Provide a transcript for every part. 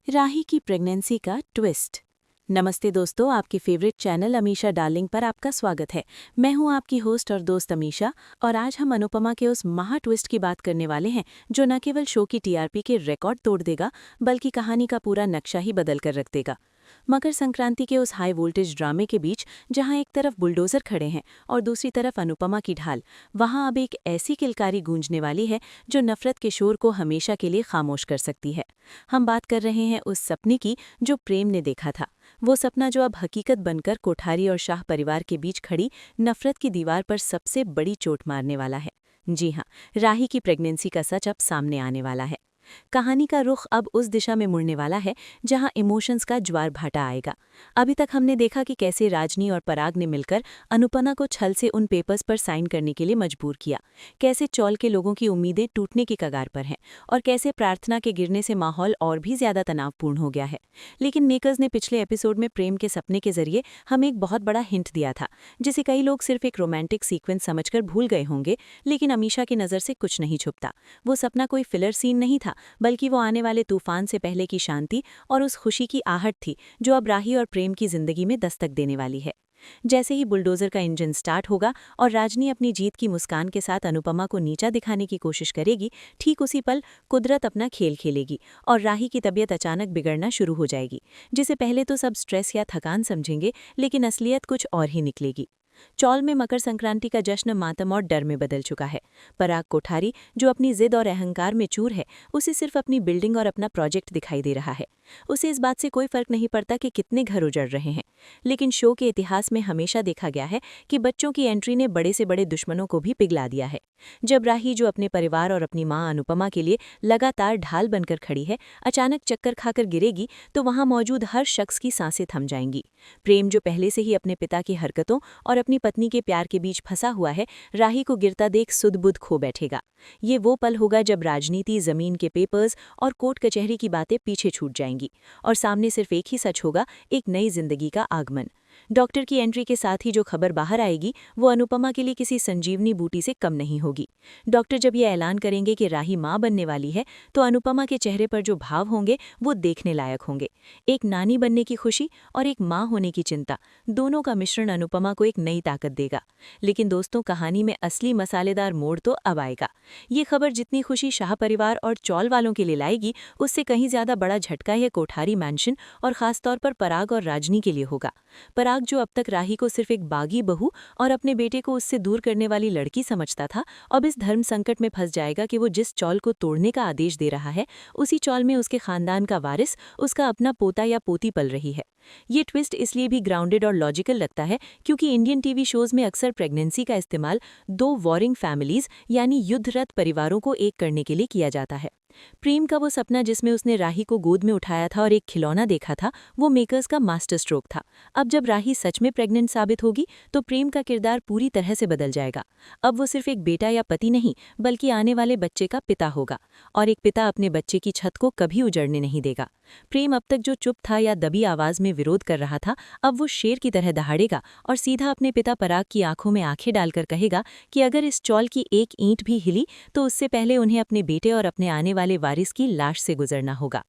राही की प्रेगनेंसी का ट्विस्ट। नमस्ते दोस्तों, आपके फेवरेट चैनल अमीशा डार्लिंग पर आपका स्वागत है। मैं हूं आपकी होस्ट और दोस्त अमीशा, और आज हम अनुपमा के उस महा ट्विस्ट की बात करने वाले हैं जो न केवल शो की टीआरपी के रिकॉर्ड तोड़ देगा, बल्कि कहानी का पूरा नक्शा ही बदल कर रख देगा। मकर संक्रांति के उस हाई वोल्टेज ड्रामे के बीच, जहां एक तरफ बुलडोजर खड़े हैं और दूसरी तरफ अनुपमा की ढाल, वहां अब एक ऐसी किलकारी गूंजने वाली है जो नफरत के शोर को हमेशा के लिए खामोश कर सकती है। हम बात कर रहे हैं उस सपने की जो प्रेम ने देखा था, वो सपना जो अब हकीकत बनकर कोठारी और शाह परिवार के बीच खड़ी नफरत की दीवार पर सबसे बड़ी चोट मारने वाला है। जी हाँ, राही की प्रेगनेंसी का सच अब सामने आने वाला है। कहानी का रुख अब उस दिशा में मुड़ने वाला है जहां इमोशंस का ज्वार भाटा आएगा। अभी तक हमने देखा कि कैसे राजनी और पराग ने मिलकर अनुपमा को छल से उन पेपर्स पर साइन करने के लिए मजबूर किया, कैसे चौल के लोगों की उम्मीदें टूटने की कगार पर हैं, और कैसे प्रार्थना के गिरने से माहौल और भी ज्यादा तनावपूर्ण हो गया है। लेकिन मेकर्स ने पिछले एपिसोड में प्रेम के सपने के जरिए हमें एक बहुत बड़ा हिंट दिया था, जिसे कई लोग सिर्फ एक रोमांटिक सीक्वेंस समझकर भूल गए होंगे। लेकिन अमीशा की नज़र से कुछ नहीं छुपता। वो सपना कोई फिलर सीन नहीं था, बल्कि वो आने वाले तूफान से पहले की शांति और उस खुशी की आहट थी जो अब राही और प्रेम की जिंदगी में दस्तक देने वाली है। जैसे ही बुलडोजर का इंजन स्टार्ट होगा और राजनी अपनी जीत की मुस्कान के साथ अनुपमा को नीचा दिखाने की कोशिश करेगी, ठीक उसी पल कुदरत अपना खेल खेलेगी और राही की तबीयत अचानक बिगड़ना शुरू हो जाएगी, जिसे पहले तो सब स्ट्रेस या थकान समझेंगे, लेकिन असलियत कुछ और ही निकलेगी। चौल में मकर संक्रांति का जश्न मातम और डर में बदल चुका है। पराग कोठारी, जो अपनी जिद और अहंकार में चूर है, उसे सिर्फ अपनी बिल्डिंग और अपना प्रोजेक्ट दिखाई दे रहा है। उसे इस बात से कोई फर्क नहीं पड़ता कि कितने घर उजड़ रहे हैं। लेकिन शो के इतिहास में हमेशा देखा गया है कि बच्चों की एंट्री ने बड़े से बड़े दुश्मनों को भी पिघला दिया है। जब राही, जो अपने परिवार और अपनी मां अनुपमा के लिए लगातार ढाल बनकर खड़ी है, अचानक चक्कर खाकर गिरेगी, तो वहां मौजूद हर शख्स की सांसें थम जाएंगी। प्रेम, जो पहले से ही अपने पिता की हरकतों और अपनी पत्नी के प्यार के बीच फंसा हुआ है, राही को गिरता देख सुध-बुध खो बैठेगा। ये वो पल होगा जब राजनीति, जमीन के पेपर्स और कोर्ट कचहरी की बातें पीछे छूट जाएंगी और सामने सिर्फ एक ही सच होगा, एक नई जिंदगी का आगमन। डॉक्टर की एंट्री के साथ ही जो खबर बाहर आएगी, वो अनुपमा के लिए किसी संजीवनी बूटी से कम नहीं होगी। डॉक्टर जब ये ऐलान करेंगे कि राही मां बनने वाली है, तो अनुपमा के चेहरे पर जो भाव होंगे वो देखने लायक होंगे। एक नानी बनने की खुशी और एक मां होने की चिंता, दोनों का मिश्रण अनुपमा को एक नई ताकत देगा। लेकिन दोस्तों, कहानी में असली मसालेदार मोड़ तो अब आएगा। ये खबर जितनी खुशी शाह परिवार और चौल वालों के लिए लाएगी, उससे कहीं ज्यादा बड़ा झटका यह कोठारी मैंशन और खासतौर पर पराग और राजनी के लिए होगा। पराग, जो अब तक राही को सिर्फ एक बागी बहू और अपने बेटे को उससे दूर करने वाली लड़की समझता था, अब इस धर्म संकट में फंस जाएगा कि वो जिस चौल को तोड़ने का आदेश दे रहा है, उसी चौल में उसके खानदान का वारिस, उसका अपना पोता या पोती पल रही है। ये ट्विस्ट इसलिए भी ग्राउंडेड और लॉजिकल लगता है क्योंकि इंडियन टीवी शोज में अक्सर प्रेगनेंसी का इस्तेमाल दो वॉरिंग फैमिलीज यानी युद्धरत परिवारों को एक करने के लिए किया जाता है। प्रेम का वो सपना जिसमें उसने राही को गोद में उठाया था और एक खिलौना देखा था, वो मेकर्स का मास्टर स्ट्रोक था। अब जब राही सच में प्रेग्नेंट साबित होगी, तो प्रेम का किरदार पूरी तरह से बदल जाएगा। अब वो सिर्फ एक बेटा या पति नहीं, बल्कि आने वाले बच्चे का पिता होगा, और एक पिता अपने बच्चे की छत को कभी उजड़ने नहीं देगा। प्रेम अब तक जो चुप था या दबी आवाज में विरोध कर रहा था, अब वो शेर की तरह दहाड़ेगा और सीधा अपने पिता पराग की आंखों में आंखें डालकर कहेगा कि अगर इस चौल की एक ईंट भी हिली, तो उससे पहले उन्हें अपने बेटे और अपने आने वाले वारिस की लाश से गुजरना होगा।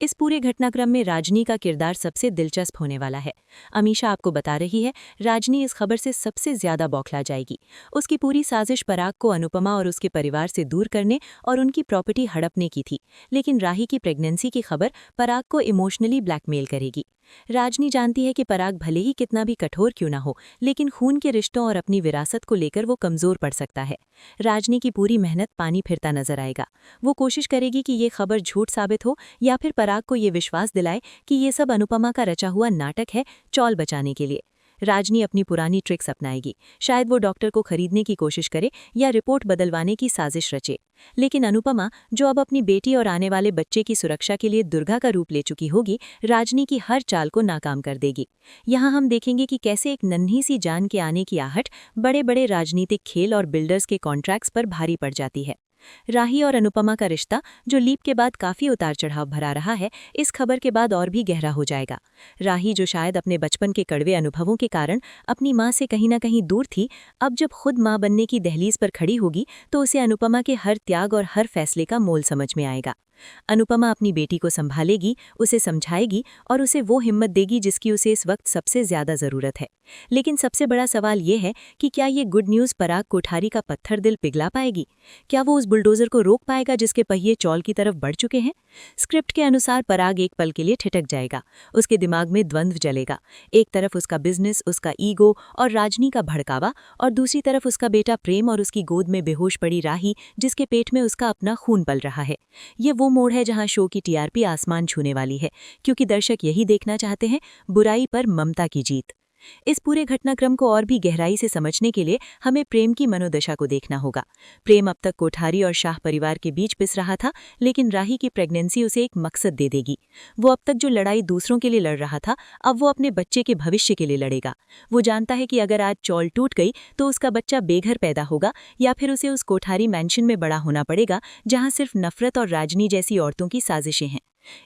इस पूरे घटनाक्रम में राजनी का किरदार सबसे दिलचस्प होने वाला है। अमीशा आपको बता रही है, राजनी इस खबर से सबसे ज्यादा बौखला जाएगी। उसकी पूरी साजिश पराग को अनुपमा और उसके परिवार से दूर करने और उनकी प्रॉपर्टी हड़पने की थी, लेकिन राही की प्रेगनेंसी की खबर पराग को इमोशनली ब्लैकमेल करेगी। राजनी जानती है कि पराग भले ही कितना भी कठोर क्यों ना हो, लेकिन खून के रिश्तों और अपनी विरासत को लेकर वो कमजोर पड़ सकता है। राजनी की पूरी मेहनत पानी फिरता नजर आएगा। वो कोशिश करेगी कि ये खबर झूठ साबित हो, या फिर पराग को ये विश्वास दिलाए कि ये सब अनुपमा का रचा हुआ नाटक है चौल बचाने के लिए। राजनी अपनी पुरानी ट्रिक्स अपनाएगी। शायद वो डॉक्टर को खरीदने की कोशिश करे या रिपोर्ट बदलवाने की साजिश रचे। लेकिन अनुपमा, जो अब अपनी बेटी और आने वाले बच्चे की सुरक्षा के लिए दुर्गा का रूप ले चुकी होगी, राजनी की हर चाल को नाकाम कर देगी। यहाँ हम देखेंगे कि कैसे एक नन्ही सी जान के आने की आहट बड़े बड़े राजनीतिक खेल और बिल्डर्स के कॉन्ट्रैक्ट्स पर भारी पड़ जाती है। राही और अनुपमा का रिश्ता, जो लीप के बाद काफी उतार चढ़ाव भरा रहा है, इस खबर के बाद और भी गहरा हो जाएगा। राही, जो शायद अपने बचपन के कड़वे अनुभवों के कारण अपनी मां से कहीं ना कहीं दूर थी, अब जब खुद मां बनने की दहलीज पर खड़ी होगी, तो उसे अनुपमा के हर त्याग और हर फैसले का मोल समझ में आएगा। अनुपमा अपनी बेटी को संभालेगी, उसे समझाएगी और उसे वो हिम्मत देगी जिसकी उसे इस वक्त सबसे ज्यादा जरूरत है। लेकिन सबसे बड़ा सवाल ये है कि क्या ये गुड न्यूज़ पराग कोठारी का पत्थर दिल पिघला पाएगी? क्या वो उस बुलडोजर को रोक पाएगा जिसके पहिए चौल की तरफ बढ़ चुके हैं? स्क्रिप्ट के अनुसार पराग एक पल के लिए ठिठक जाएगा। उसके दिमाग में द्वंद्व जलेगा। एक तरफ उसका बिजनेस, उसका ईगो और राजनी का भड़कावा, और दूसरी तरफ उसका बेटा प्रेम और उसकी गोद में बेहोश पड़ी राही जिसके पेट में उसका अपना खून पल रहा है। ये वो मोड़ है जहां शो की टीआरपी आसमान छूने वाली है, क्योंकि दर्शक यही देखना चाहते हैं, बुराई पर ममता की जीत। इस पूरे घटनाक्रम को और भी गहराई से समझने के लिए हमें प्रेम की मनोदशा को देखना होगा। प्रेम अब तक कोठारी और शाह परिवार के बीच पिस रहा था, लेकिन राही की प्रेगनेंसी उसे एक मकसद दे देगी। वो अब तक जो लड़ाई दूसरों के लिए लड़ रहा था, अब वो अपने बच्चे के भविष्य के लिए लड़ेगा। वो जानता है कि अगर आज चौल टूट गई तो उसका बच्चा बेघर पैदा होगा, या फिर उसे उस कोठारी मैंशन में बड़ा होना पड़ेगा जहां सिर्फ नफरत और राजनी जैसी औरतों की साजिशें हैं।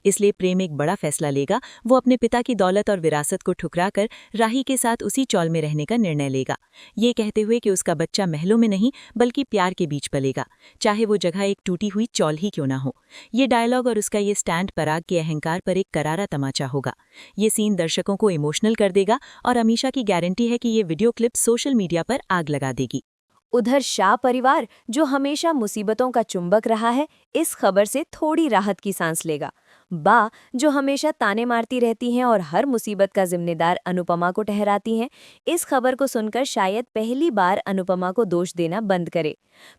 इसलिए प्रेम एक बड़ा फैसला लेगा। वो अपने पिता की दौलत और विरासत को ठुकराकर राही के साथ उसी चौल में रहने का निर्णय लेगा, ये कहते हुए कि उसका बच्चा महलों में नहीं बल्कि प्यार के बीच पलेगा, चाहे वो जगह एक टूटी हुई चौल ही क्यों ना हो। ये डायलॉग और उसका ये स्टैंड पराग के अहंकार पर एक करारा तमाचा होगा। ये सीन दर्शकों को इमोशनल कर देगा और अमीशा की गारंटी है कि ये वीडियो क्लिप सोशल मीडिया पर आग लगा देगी। उधर शाह परिवार, जो हमेशा मुसीबतों का चुंबक रहा है, इस खबर से थोड़ी राहत की सांस लेगा। बा, जो हमेशा ताने मारती रहती हैं और हर मुसीबत का जिम्मेदार अनुपमा को ठहराती हैं, इस खबर को सुनकर शायद पहली बार अनुपमा को दोष देना बंद करे।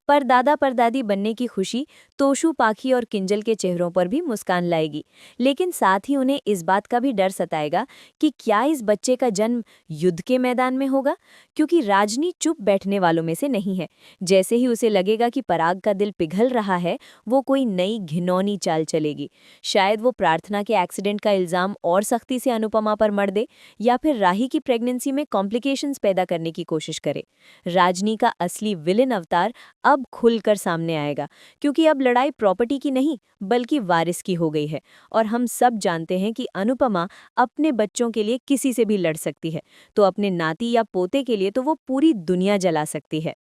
पर दादा परदादी बनने की खुशी तोशु, पाखी और किंजल के चेहरों पर भी मुस्कान लाएगी, लेकिन साथ ही उन्हें इस बात का भी डर सताएगा कि क्या इस बच्चे का जन्म युद्ध के मैदान में होगा, क्योंकि राजनी चुप बैठने वालों में से नहीं है। जैसे ही उसे लगेगा कि पराग का दिल पिघल रहा है, वो कोई नई घिनौनी चाल चलेगी। शायद वो प्रार्थना के एक्सीडेंट का इल्जाम और सख्ती से अनुपमा पर मढ़ दे, या फिर राही की प्रेगनेंसी में कॉम्प्लिकेशंस पैदा करने की कोशिश करे। राजनी का असली विलेन अवतार अब खुलकर सामने आएगा, क्योंकि अब लड़ाई प्रॉपर्टी की नहीं बल्कि वारिस की हो गई है, और हम सब जानते हैं कि अनुपमा अपने बच्चों के लिए किसी से भी लड़ सकती है, तो अपने नाती या पोते के लिए तो वो पूरी दुनिया जला सकती है।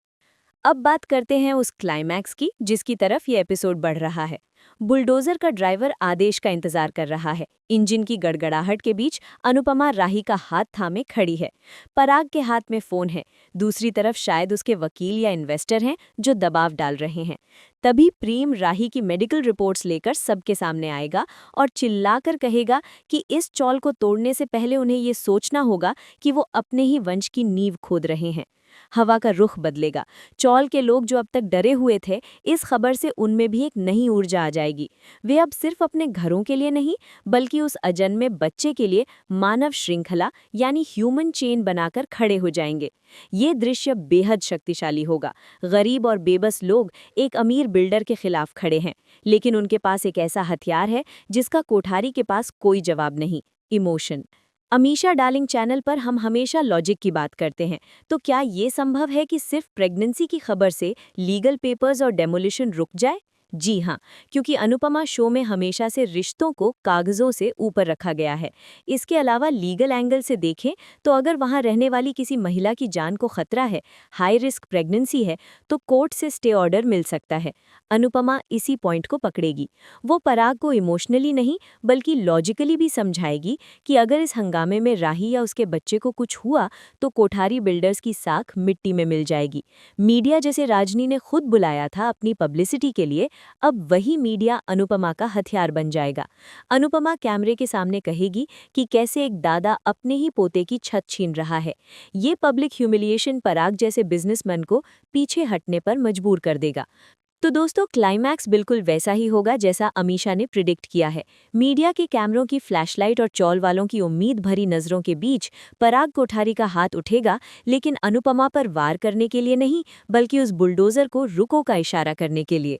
अब बात करते हैं उस क्लाइमैक्स की जिसकी तरफ ये एपिसोड बढ़ रहा है। बुलडोजर का ड्राइवर आदेश का इंतजार कर रहा है। इंजन की गड़गड़ाहट के बीच अनुपमा राही का हाथ थामे खड़ी है। पराग के हाथ में फोन है। दूसरी तरफ शायद उसके वकील या इन्वेस्टर हैं जो दबाव डाल रहे हैं। तभी प्रेम राही की मेडिकल रिपोर्ट्स लेकर सबके सामने आएगा और चिल्लाकर कहेगा कि इस चौल को तोड़ने से पहले उन्हें ये सोचना होगा कि वो अपने ही वंश की नींव खोद रहे हैं। हवा का रुख बदलेगा। चौल के लोग जो अब तक डरे हुए थे, इस खबर से उनमें भी एक नई ऊर्जा आ जाएगी। वे अब सिर्फ अपने घरों के लिए नहीं बल्कि उस अजन्मे बच्चे के लिए मानव श्रृंखला यानी ह्यूमन चेन बनाकर खड़े हो जाएंगे। ये दृश्य बेहद शक्तिशाली होगा। गरीब और बेबस लोग एक अमीर बिल्डर के खिलाफ खड़े हैं, लेकिन उनके पास एक ऐसा हथियार है जिसका कोठारी के पास कोई जवाब नहीं, इमोशन। अमीशा डार्लिंग चैनल पर हम हमेशा लॉजिक की बात करते हैं, तो क्या ये संभव है कि सिर्फ प्रेगनेंसी की खबर से लीगल पेपर्स और डेमोलिशन रुक जाए? जी हाँ, क्योंकि अनुपमा शो में हमेशा से रिश्तों को कागजों से ऊपर रखा गया है। इसके अलावा लीगल एंगल से देखें तो अगर वहां रहने वाली किसी महिला की जान को खतरा है, हाई रिस्क प्रेगनेंसी है, तो कोर्ट से स्टे ऑर्डर मिल सकता है। अनुपमा इसी पॉइंट को पकड़ेगी। वो पराग को इमोशनली नहीं बल्कि लॉजिकली भी समझाएगी कि अगर इस हंगामे में राही या उसके बच्चे को कुछ हुआ तो कोठारी बिल्डर्स की साख मिट्टी में मिल जाएगी। मीडिया, जैसे राजनी ने खुद बुलाया था अपनी पब्लिसिटी के लिए, अब वही मीडिया अनुपमा का हथियार बन जाएगा। अनुपमा कैमरे के सामने कहेगी कि कैसे एक दादा अपने ही पोते की छत छीन रहा है। ये पब्लिक ह्यूमिलिएशन पराग जैसे बिजनेसमैन को पीछे हटने पर मजबूर कर देगा। तो दोस्तों, क्लाइमैक्स बिल्कुल वैसा ही होगा जैसा अमीशा ने प्रिडिक्ट किया है। मीडिया के कैमरों की फ्लैशलाइट और चौल वालों की उम्मीद भरी नजरों के बीच पराग कोठारी का हाथ उठेगा, लेकिन अनुपमा पर वार करने के लिए नहीं बल्कि उस बुलडोजर को रुको का इशारा करने के लिए।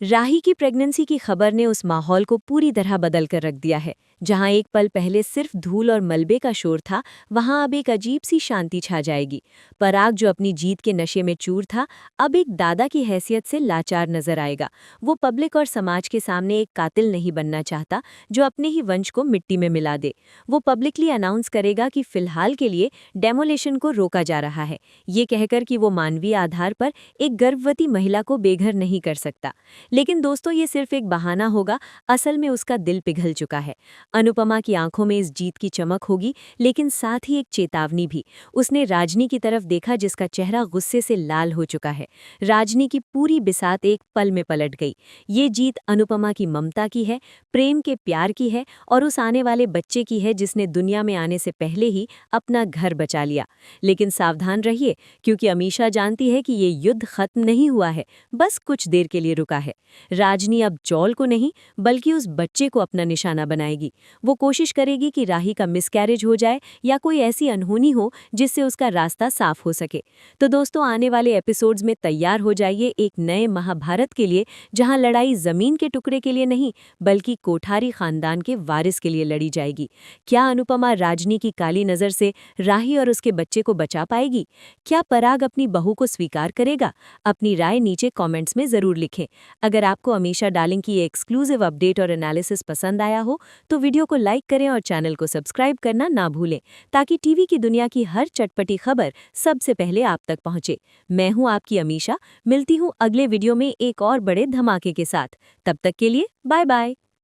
राही की प्रेगनेंसी की खबर ने उस माहौल को पूरी तरह बदल कर रख दिया है। जहां एक पल पहले सिर्फ धूल और मलबे का शोर था, वहां अब एक अजीब सी शांति छा जाएगी। पराग, जो अपनी जीत के नशे में चूर था, अब एक दादा की हैसियत से लाचार नजर आएगा। वो पब्लिक और समाज के सामने एक कातिल नहीं बनना चाहता जो अपने ही वंश को मिट्टी में मिला दे। वो पब्लिकली अनाउंस करेगा कि फिलहाल के लिए डेमोलेशन को रोका जा रहा है, ये कहकर कि वो मानवीय आधार पर एक गर्भवती महिला को बेघर नहीं कर सकता। लेकिन दोस्तों ये सिर्फ एक बहाना होगा, असल में उसका दिल पिघल चुका है। अनुपमा की आंखों में इस जीत की चमक होगी, लेकिन साथ ही एक चेतावनी भी। उसने राजनी की तरफ देखा जिसका चेहरा गुस्से से लाल हो चुका है। राजनी की पूरी बिसात एक पल में पलट गई। ये जीत अनुपमा की ममता की है, प्रेम के प्यार की है और उस आने वाले बच्चे की है जिसने दुनिया में आने से पहले ही अपना घर बचा लिया। लेकिन सावधान रहिए, क्योंकि अमीशा जानती है कि ये युद्ध खत्म नहीं हुआ है, बस कुछ देर के लिए रुका है। राजनी अब जॉल को नहीं बल्कि उस बच्चे को अपना निशाना बनाएगी। वो कोशिश करेगी कि राही का मिसकैरेज हो जाए या कोई ऐसी अनहोनी हो जिससे उसका रास्ता साफ हो सके। तो दोस्तों, आने वाले एपिसोड्स में तैयार हो जाइए एक नए महाभारत के लिए, जहां लड़ाई जमीन के टुकड़े के लिए नहीं बल्कि कोठारी खानदान के वारिस के लिए लड़ी जाएगी। क्या अनुपमा राजनी की काली नजर से राही और उसके बच्चे को बचा पाएगी? क्या पराग अपनी बहू को स्वीकार करेगा? अपनी राय नीचे कमेंट्स में जरूर लिखें। अगर आपको अमीशा डार्लिंग की ये एक्सक्लूसिव अपडेट और एनालिसिस पसंद आया हो तो वीडियो को लाइक करें और चैनल को सब्सक्राइब करना ना भूलें, ताकि टीवी की दुनिया की हर चटपटी खबर सबसे पहले आप तक पहुंचे। मैं हूं आपकी अमीशा, मिलती हूं अगले वीडियो में एक और बड़े धमाके के साथ। तब तक के लिए बाय बाय।